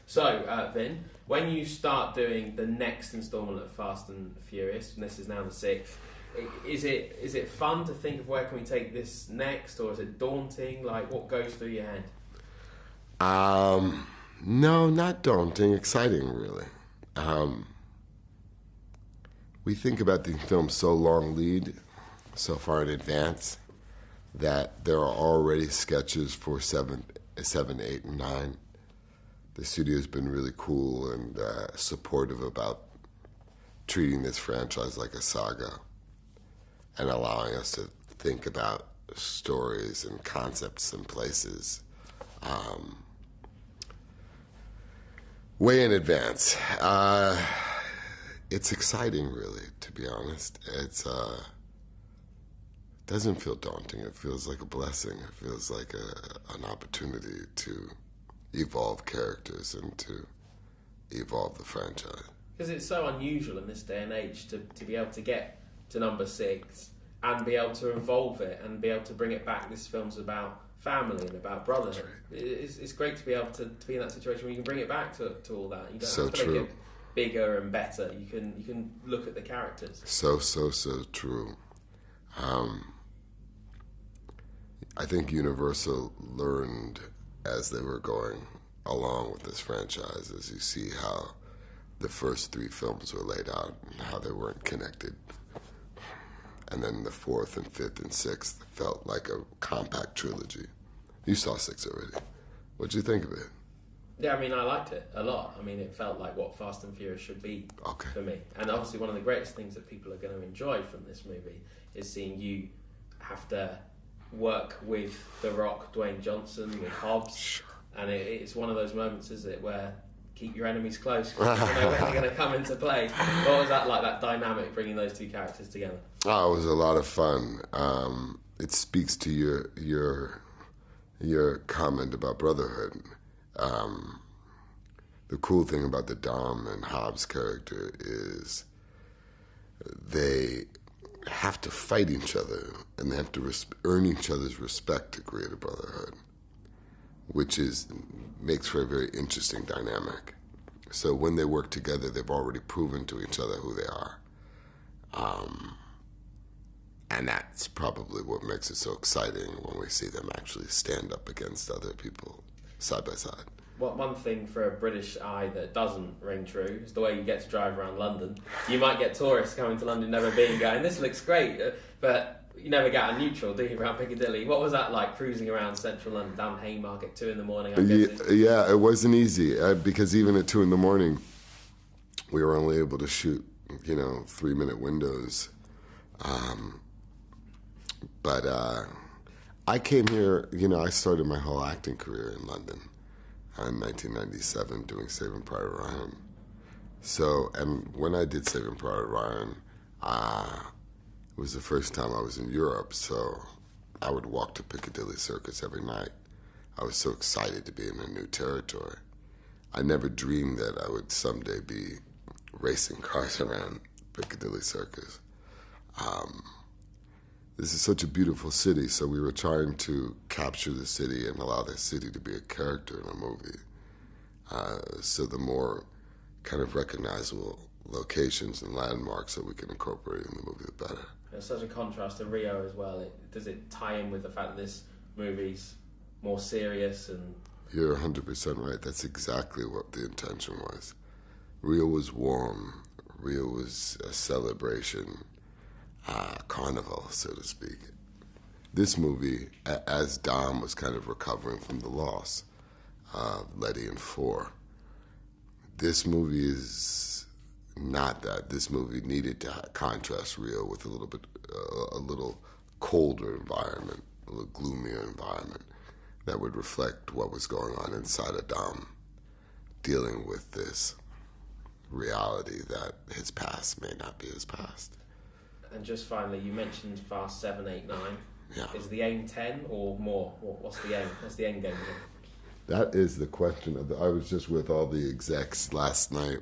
So, Vin, when you start doing the next instalment of Fast and Furious, and this is now the 6th, is it fun to think of where can we take this next, or is it daunting? Like, what goes through your head? No, not daunting. Exciting, really. We think about the film so long lead, so far in advance, that there are already sketches for 7, 8, and 9. The studio's been really cool and supportive about treating this franchise like a saga and allowing us to think about stories and concepts and places way in advance. It's exciting, really, to be honest. It doesn't feel daunting. It feels like a blessing. It feels like an opportunity to evolve characters and to evolve the franchise. Because it's so unusual in this day and age to be able to get to number 6 and be able to evolve it and be able to bring it back. This film's about family and about brotherhood. Right. It's great to be able to be in that situation where you can bring it back to all that. You don't have to make it bigger and better. You can look at the characters. So true. I think Universal learned as they were going along with this franchise, as you see how the first 3 films were laid out and how they weren't connected. And then the 4th and 5th and 6th felt like a compact trilogy. You saw 6 already. What'd you think of it? Yeah, I mean, I liked it a lot. I mean, it felt like what Fast and Furious should be for me. And obviously one of the greatest things that people are going to enjoy from this movie is seeing you have to work with The Rock, Dwayne Johnson, with Hobbs. Sure. And it's one of those moments, is it, where keep your enemies close because you know when they're going to come into play. What was that like, that dynamic, bringing those 2 characters together? Oh, it was a lot of fun. It speaks to your comment about brotherhood. The cool thing about the Dom and Hobbs character is they have to fight each other and they have to earn each other's respect to create a brotherhood, which makes for a very interesting dynamic. So when they work together, they've already proven to each other who they are. And that's probably what makes it so exciting when we see them actually stand up against other people side by side. Well, one thing for a British eye that doesn't ring true is the way you get to drive around London. You might get tourists coming to London, never been, going, this looks great, but you never get a neutral, do you, around Piccadilly? What was that like, cruising around central London, down Haymarket, 2 a.m, I guess? Yeah, it wasn't easy, because even at 2 a.m, we were only able to shoot, 3-minute windows. But I came here, I started my whole acting career in London in 1997 doing Saving Private Ryan. So, and when I did Saving Private Ryan, it was the first time I was in Europe, so I would walk to Piccadilly Circus every night. I was so excited to be in a new territory. I never dreamed that I would someday be racing cars around Piccadilly Circus. This is such a beautiful city, so we were trying to capture the city and allow the city to be a character in a movie. So the more kind of recognizable locations and landmarks that we can incorporate in the movie, the better. There's such a contrast to Rio as well. Does it tie in with the fact that this movie's more serious? And You're 100% right. That's exactly what the intention was. Rio was warm. Rio was a celebration. Carnival, so to speak. This movie, as Dom was kind of recovering from the loss of Letty and 4, this movie is not that. This movie needed to contrast Rio with a little colder environment, a little gloomier environment that would reflect what was going on inside of Dom, dealing with this reality that his past may not be his past. And just finally, you mentioned Fast 7, 8, 9. Yeah. Is the aim 10 or more? What's the aim? What's the end game? That is the question. I was just with all the execs last night.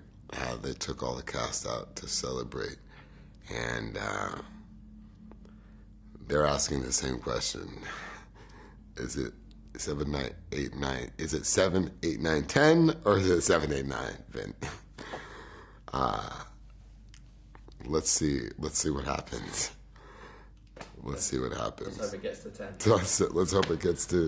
They took all the cast out to celebrate. And they're asking the same question. Is it 7, 9, 8, 9. Is it 7, 8, 9, 10, or is it 7, 8, 9, Vin? Let's see what happens. Let's see what happens. Let's hope it gets to 10. Let's hope it gets to